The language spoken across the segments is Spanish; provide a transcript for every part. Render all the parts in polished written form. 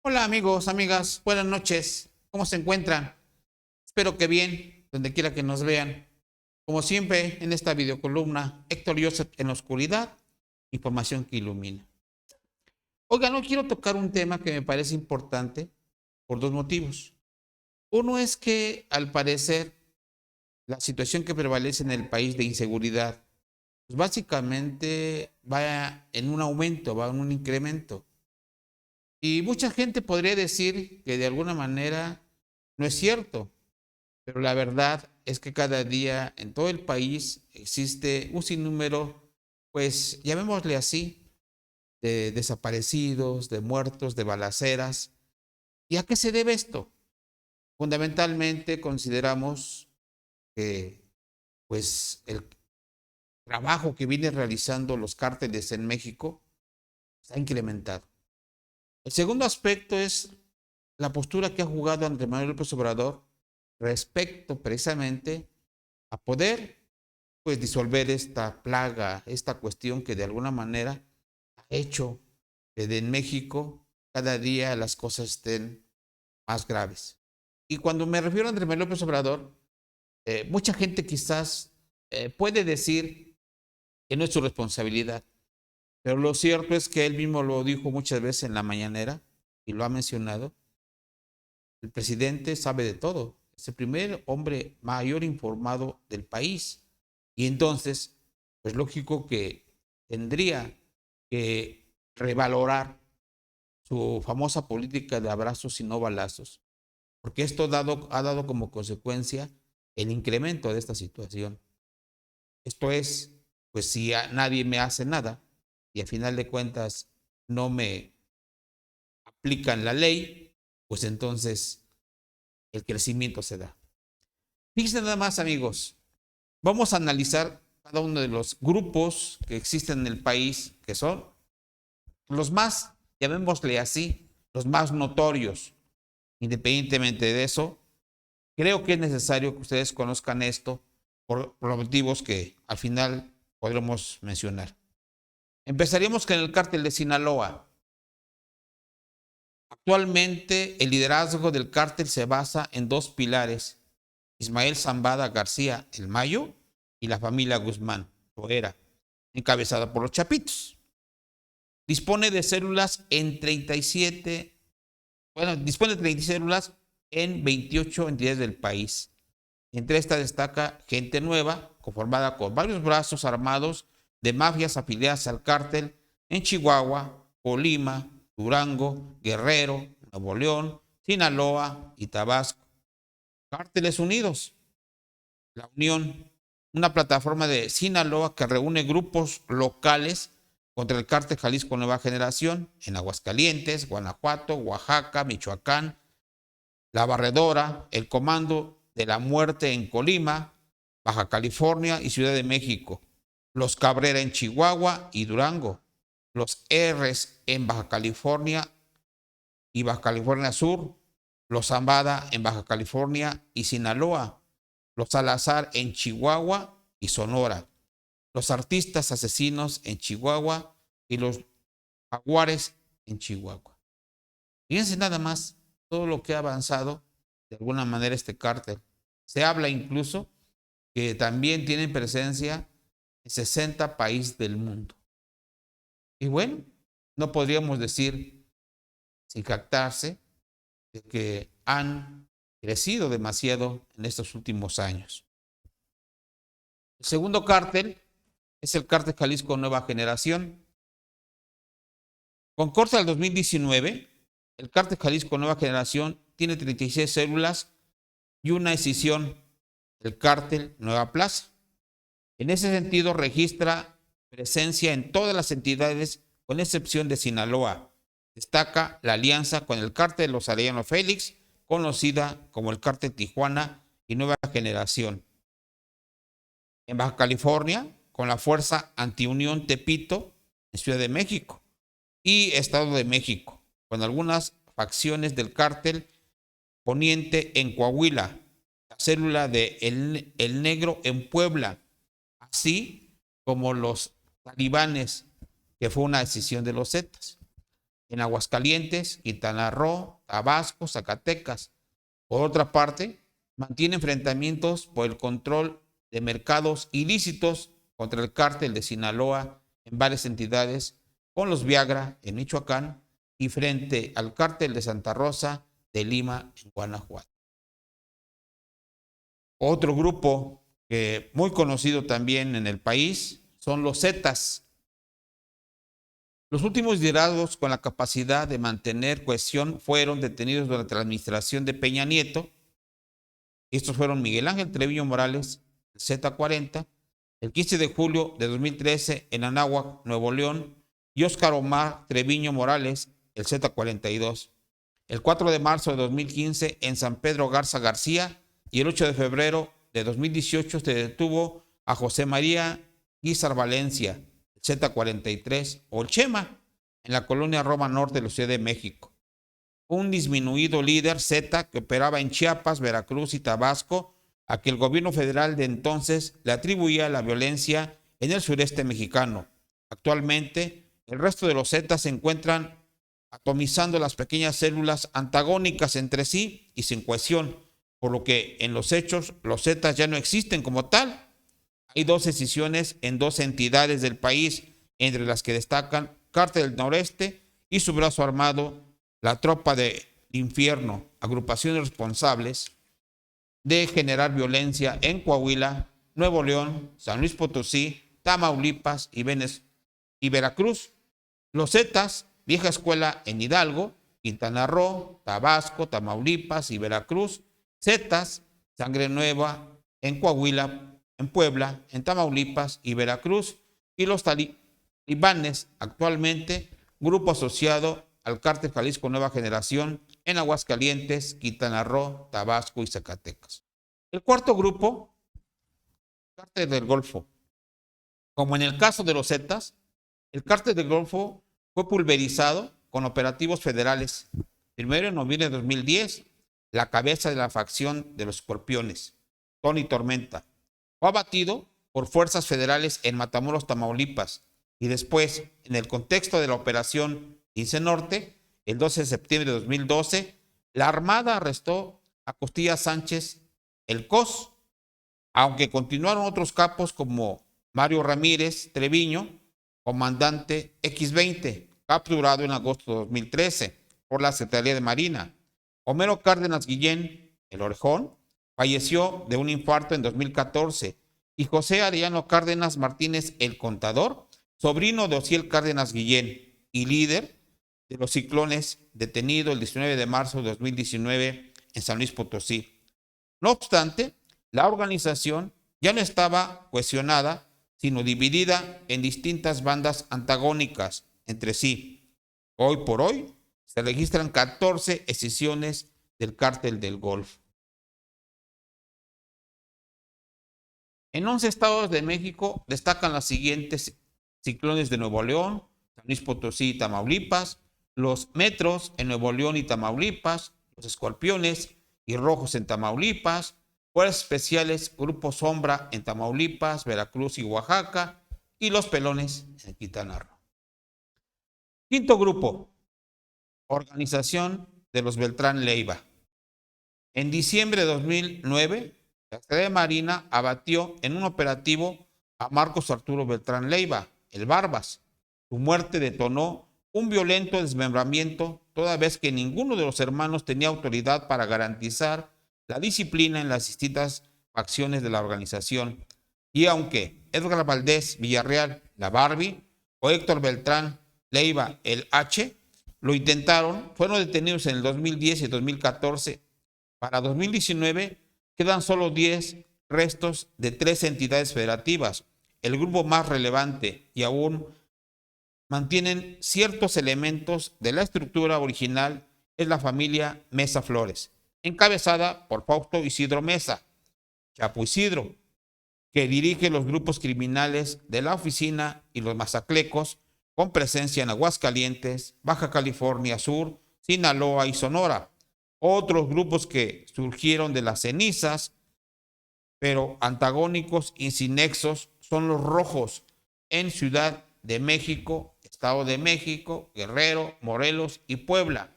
Hola amigos, amigas, buenas noches. ¿Cómo se encuentran? Espero que bien, donde quiera que nos vean. Como siempre, en esta videocolumna, Héctor Joseph en la oscuridad, información que ilumina. Oigan, hoy quiero tocar un tema que me parece importante por dos motivos. Uno es que, al parecer, la situación que prevalece en el país de inseguridad, pues básicamente va en un aumento, va en un incremento. Y mucha gente podría decir que de alguna manera no es cierto, pero la verdad es que cada día en todo el país existe un sinnúmero, pues llamémosle así, de desaparecidos, de muertos, de balaceras. ¿Y a qué se debe esto? Fundamentalmente consideramos que pues el trabajo que vienen realizando los cárteles en México se ha incrementado. El segundo aspecto es la postura que ha jugado Andrés Manuel López Obrador respecto precisamente a poder pues disolver esta plaga, esta cuestión que de alguna manera ha hecho que en México cada día las cosas estén más graves. Y cuando me refiero a Andrés Manuel López Obrador, mucha gente quizás puede decir que no es su responsabilidad, pero lo cierto es que él mismo lo dijo muchas veces en la mañanera y lo ha mencionado. El presidente sabe de todo. Es el primer hombre mayor informado del país. Y entonces, pues lógico que tendría que revalorar su famosa política de abrazos y no balazos, porque esto ha dado como consecuencia el incremento de esta situación. Esto es, pues si nadie me hace nada y a final de cuentas no me aplican la ley, pues entonces el crecimiento se da. Fíjense nada más, amigos. Vamos a analizar cada uno de los grupos que existen en el país, que son los más, llamémosle así, los más notorios. Independientemente de eso, creo que es necesario que ustedes conozcan esto por los motivos que al final podremos mencionar. Empezaríamos con el cártel de Sinaloa. Actualmente el liderazgo del cártel se basa en dos pilares: Ismael Zambada García El Mayo y la familia Guzmán Loera, encabezada por los Chapitos. Dispone de células en 37, dispone de 30 células en 28 entidades del país. Entre estas destaca Gente Nueva, conformada con varios brazos armados de mafias afiliadas al cártel en Chihuahua, Colima, Durango, Guerrero, Nuevo León, Sinaloa y Tabasco. Cárteles Unidos, la Unión, una plataforma de Sinaloa que reúne grupos locales contra el cártel Jalisco Nueva Generación en Aguascalientes, Guanajuato, Oaxaca, Michoacán, La Barredora, el Comando de la Muerte en Colima, Baja California y Ciudad de México, los Cabrera en Chihuahua y Durango, los R's en Baja California y Baja California Sur, los Zambada en Baja California y Sinaloa, los Salazar en Chihuahua y Sonora, los Artistas Asesinos en Chihuahua y los Jaguares en Chihuahua. Fíjense nada más todo lo que ha avanzado de alguna manera este cártel. Se habla incluso que también tienen presencia en 60 países del mundo. Y bueno, no podríamos decir sin captarse de que han crecido demasiado en estos últimos años. El segundo cártel es el cártel Jalisco Nueva Generación. Con corte al 2019, el cártel Jalisco Nueva Generación tiene 36 células y una escisión, el cártel Nueva Plaza. En ese sentido, registra presencia en todas las entidades, con excepción de Sinaloa. Destaca la alianza con el cártel de los Arellano Félix, conocida como el cártel Tijuana y Nueva Generación. En Baja California, con la Fuerza Antiunión Tepito, en Ciudad de México, y Estado de México, con algunas facciones del cártel Poniente en Coahuila, la célula de El Negro en Puebla, así como los talibanes, que fue una decisión de los Zetas. en Aguascalientes, Quintana Roo, Tabasco, Zacatecas. Por otra parte, mantiene enfrentamientos por el control de mercados ilícitos contra el cártel de Sinaloa en varias entidades, con los Viagra en Michoacán y frente al cártel de Santa Rosa de Lima en Guanajuato. Otro grupo muy conocido también en el país son los Zetas. Los últimos liderados con la capacidad de mantener cohesión fueron detenidos durante la administración de Peña Nieto. Estos fueron Miguel Ángel Treviño Morales, el Z40, el 15 de julio de 2013 en Anáhuac, Nuevo León, y Óscar Omar Treviño Morales, el Z42. El 4 de marzo de 2015 en San Pedro Garza García, y el 8 de febrero de 2018 se detuvo a José María Guizar Valencia, el Z43, o el Chema, en la colonia Roma Norte de la Ciudad de México. Un disminuido líder Z que operaba en Chiapas, Veracruz y Tabasco, a que el gobierno federal de entonces le atribuía la violencia en el sureste mexicano. Actualmente, el resto de los Zetas se encuentran atomizando las pequeñas células antagónicas entre sí y sin cohesión, por lo que en los hechos los Zetas ya no existen como tal. Hay dos escisiones en dos entidades del país, entre las que destacan Cártel del Noreste y su brazo armado, la Tropa del Infierno, agrupaciones responsables de generar violencia en Coahuila, Nuevo León, San Luis Potosí, Tamaulipas y Veracruz. Los Zetas, vieja escuela en Hidalgo, Quintana Roo, Tabasco, Tamaulipas y Veracruz. Zetas, sangre nueva en Coahuila, en Puebla, en Tamaulipas y Veracruz. Y los talibanes, actualmente grupo asociado al cártel Jalisco Nueva Generación en Aguascalientes, Quintana Roo, Tabasco y Zacatecas. El cuarto grupo, cártel del Golfo. Como en el caso de los Zetas, el cártel del Golfo fue pulverizado con operativos federales. Primero, en noviembre de 2010, la cabeza de la facción de los Escorpiones, Tony Tormenta, fue abatido por fuerzas federales en Matamoros, Tamaulipas, y después, en el contexto de la operación Lince Norte, el 12 de septiembre de 2012, la Armada arrestó a Costilla Sánchez, el COS, aunque continuaron otros capos como Mario Ramírez Treviño, comandante X-20, capturado en agosto de 2013 por la Secretaría de Marina. Homero Cárdenas Guillén, el Orejón, falleció de un infarto en 2014, y José Arellano Cárdenas Martínez, el Contador, sobrino de Osiel Cárdenas Guillén y líder de los Ciclones, detenido el 19 de marzo de 2019 en San Luis Potosí. No obstante, la organización ya no estaba cohesionada, sino dividida en distintas bandas antagónicas entre sí. Hoy por hoy se registran 14 escisiones del Cártel del Golfo. En 11 estados de México destacan las siguientes ciclones de Nuevo León, San Luis Potosí y Tamaulipas, los metros en Nuevo León y Tamaulipas, los escorpiones y rojos en Tamaulipas, fuerzas especiales Grupo Sombra en Tamaulipas, Veracruz y Oaxaca, y los pelones en Quintana Roo. Quinto grupo, Organización de los Beltrán Leiva. En diciembre de 2009, la Secretaría de Marina abatió en un operativo a Marcos Arturo Beltrán Leiva, el Barbas. Su muerte detonó un violento desmembramiento, toda vez que ninguno de los hermanos tenía autoridad para garantizar la disciplina en las distintas facciones de la organización. Y aunque Edgar Valdés Villarreal, la Barbie, o Héctor Beltrán Leiva, el H, lo intentaron, fueron detenidos en el 2010 y 2014. Para 2019 quedan solo 10 restos de 3 entidades federativas. El grupo más relevante y aún mantienen ciertos elementos de la estructura original es la familia Mesa Flores, encabezada por Fausto Isidro Mesa, Chapo Isidro, que dirige los grupos criminales de la oficina y los Mazaclecos, con presencia en Aguascalientes, Baja California Sur, Sinaloa y Sonora. Otros grupos que surgieron de las cenizas, pero antagónicos y sin nexos, son los rojos en Ciudad de México, Estado de México, Guerrero, Morelos y Puebla.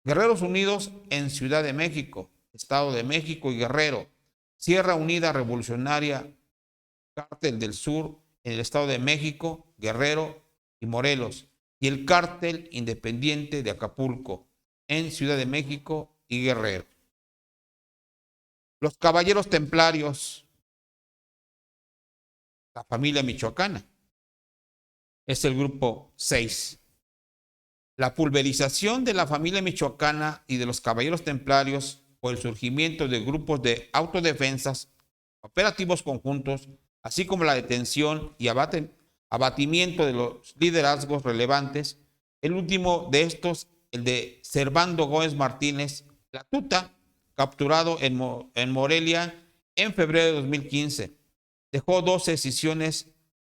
Guerreros Unidos en Ciudad de México, Estado de México y Guerrero. Sierra Unida Revolucionaria, Cártel del Sur en el Estado de México, Guerrero y Morelos. Y el Cártel Independiente de Acapulco en Ciudad de México y Guerrero. Los Caballeros Templarios, la familia michoacana, es el grupo 6. La pulverización de la familia michoacana y de los Caballeros Templarios por el surgimiento de grupos de autodefensas, operativos conjuntos, así como la detención y abatimiento de los liderazgos relevantes. El último de estos, el de Servando Gómez Martínez, la Tuta, capturado en Morelia en febrero de 2015. Dejó 12 decisiones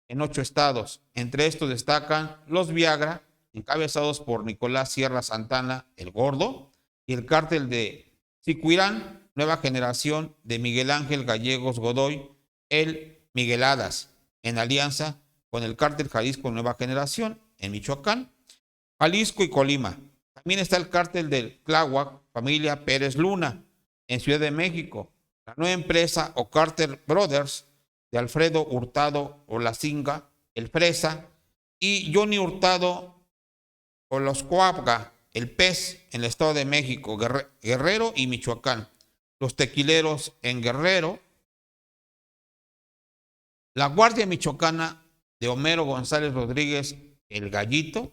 en 8 estados. Entre estos destacan los Viagra, encabezados por Nicolás Sierra Santana, el Gordo, y el cártel de Sicuirán, Nueva Generación, de Miguel Ángel Gallegos Godoy, el Migueladas, en alianza con el cártel Jalisco Nueva Generación, en Michoacán, Jalisco y Colima. También está el cártel del Tláhuac, familia Pérez Luna, en Ciudad de México. La nueva empresa o Carter Brothers de Alfredo Hurtado Olacinga, el Fresa, y Johnny Hurtado Oloscoaga, el Pez, en el Estado de México, Guerrero y Michoacán. Los tequileros en Guerrero. La Guardia Michoacana de Homero González Rodríguez, el Gallito.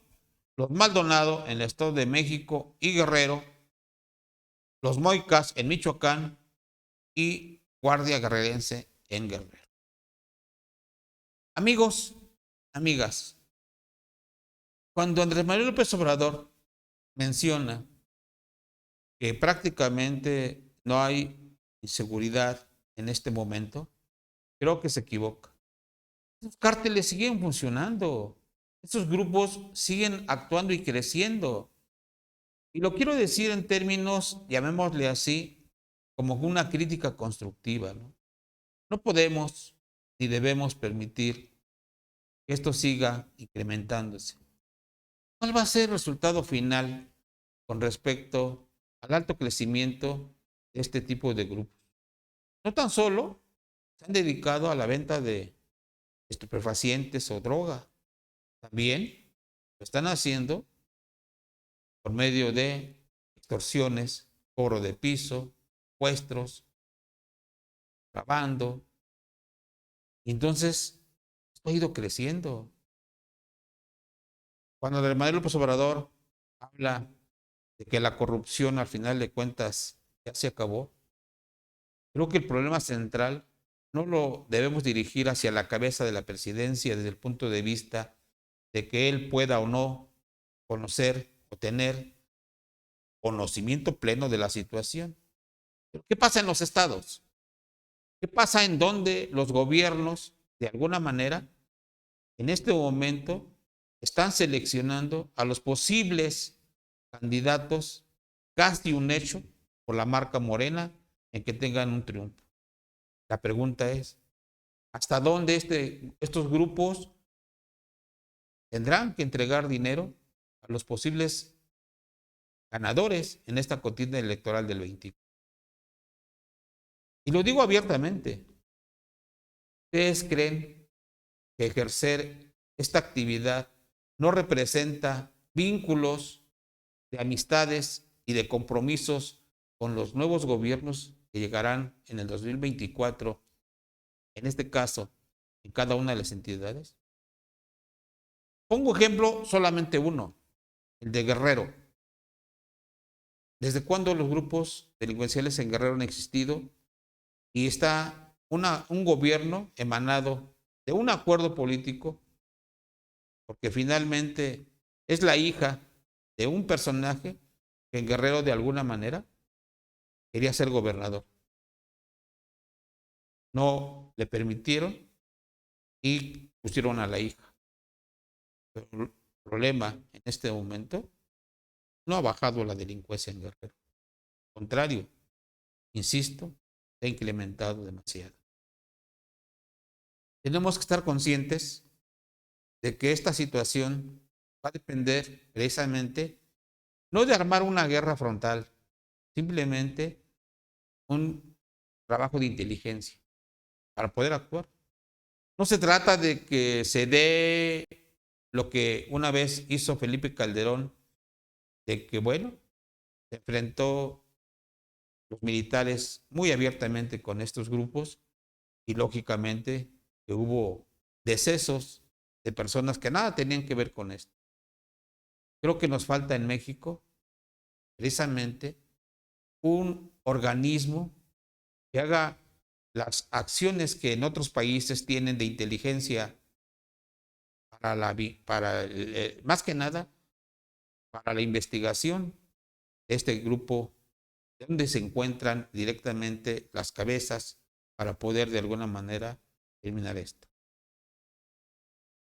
Los Maldonado en el Estado de México y Guerrero. Los Moicas en Michoacán y Guardia Guerrerense en Guerrero. Amigos, amigas, cuando Andrés Manuel López Obrador menciona que prácticamente no hay inseguridad en este momento, creo que se equivoca. Los cárteles siguen funcionando, estos grupos siguen actuando y creciendo. Y lo quiero decir en términos, llamémosle así, como una crítica constructiva, ¿no? No podemos ni debemos permitir que esto siga incrementándose. ¿Cuál va a ser el resultado final con respecto al alto crecimiento de este tipo de grupos? No tan solo se han dedicado a la venta de estupefacientes o droga, también lo están haciendo por medio de extorsiones, cobro de piso, secuestros, grabando. Y entonces, esto ha ido creciendo. Cuando Andrés Manuel López Obrador habla de que la corrupción al final de cuentas ya se acabó, creo que el problema central no lo debemos dirigir hacia la cabeza de la presidencia desde el punto de vista de que él pueda o no conocer o tener conocimiento pleno de la situación. Pero ¿qué pasa en los estados? ¿Qué pasa en donde los gobiernos, de alguna manera, en este momento, están seleccionando a los posibles candidatos, casi un hecho, por la marca Morena, en que tengan un triunfo? La pregunta es, ¿hasta dónde estos grupos tendrán que entregar dinero a los posibles ganadores en esta contienda electoral del 24? Y lo digo abiertamente. ¿Ustedes creen que ejercer esta actividad no representa vínculos de amistades y de compromisos con los nuevos gobiernos que llegarán en el 2024, en este caso, en cada una de las entidades? Pongo ejemplo solamente uno, el de Guerrero. ¿Desde cuándo los grupos delincuenciales en Guerrero han existido? Y está un gobierno emanado de un acuerdo político, porque finalmente es la hija de un personaje que en Guerrero de alguna manera quería ser gobernador. No le permitieron y pusieron a la hija. Pero el problema en este momento no ha bajado la delincuencia en Guerrero. Al contrario, insisto, se ha incrementado demasiado. Tenemos que estar conscientes de que esta situación va a depender precisamente no de armar una guerra frontal, simplemente un trabajo de inteligencia para poder actuar. No se trata de que se dé lo que una vez hizo Felipe Calderón, de que, bueno, se enfrentó los militares muy abiertamente con estos grupos y lógicamente que hubo decesos de personas que nada tenían que ver con esto. Creo que nos falta en México precisamente un organismo que haga las acciones que en otros países tienen de inteligencia más que nada para la investigación de este grupo, donde se encuentran directamente las cabezas para poder de alguna manera eliminar esto.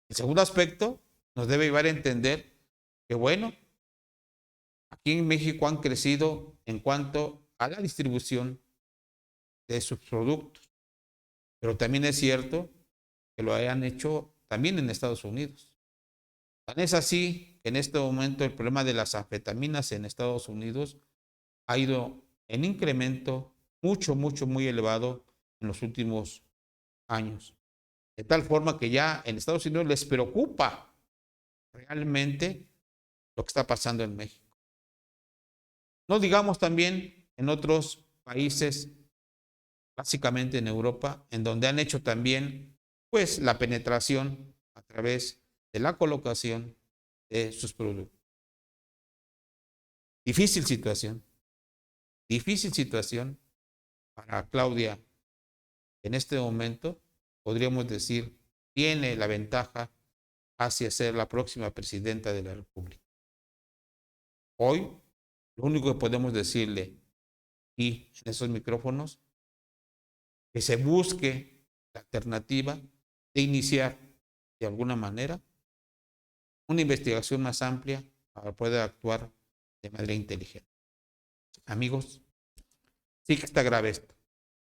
El segundo aspecto nos debe llevar a entender que, bueno, aquí en México han crecido en cuanto a la distribución de sus productos, pero también es cierto que lo hayan hecho también en Estados Unidos. Tan es así que en este momento el problema de las anfetaminas en Estados Unidos ha ido en incremento muy elevado en los últimos años. De tal forma que ya en Estados Unidos les preocupa realmente lo que está pasando en México. No digamos también en otros países, básicamente en Europa, en donde han hecho también pues la penetración a través de la colocación de sus productos. Difícil situación para Claudia. En este momento, podríamos decir, tiene la ventaja hacia ser la próxima presidenta de la República. Hoy, lo único que podemos decirle y en esos micrófonos, que se busque la alternativa de iniciar de alguna manera una investigación más amplia para poder actuar de manera inteligente. Amigos, sí que está grave esto.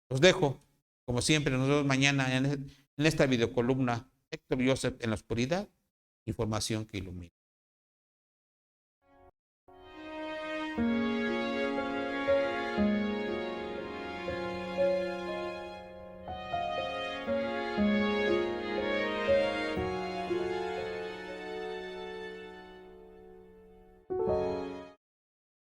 Los dejo, como siempre, nos vemos mañana en esta videocolumna Héctor Joseph en la oscuridad, información que ilumina.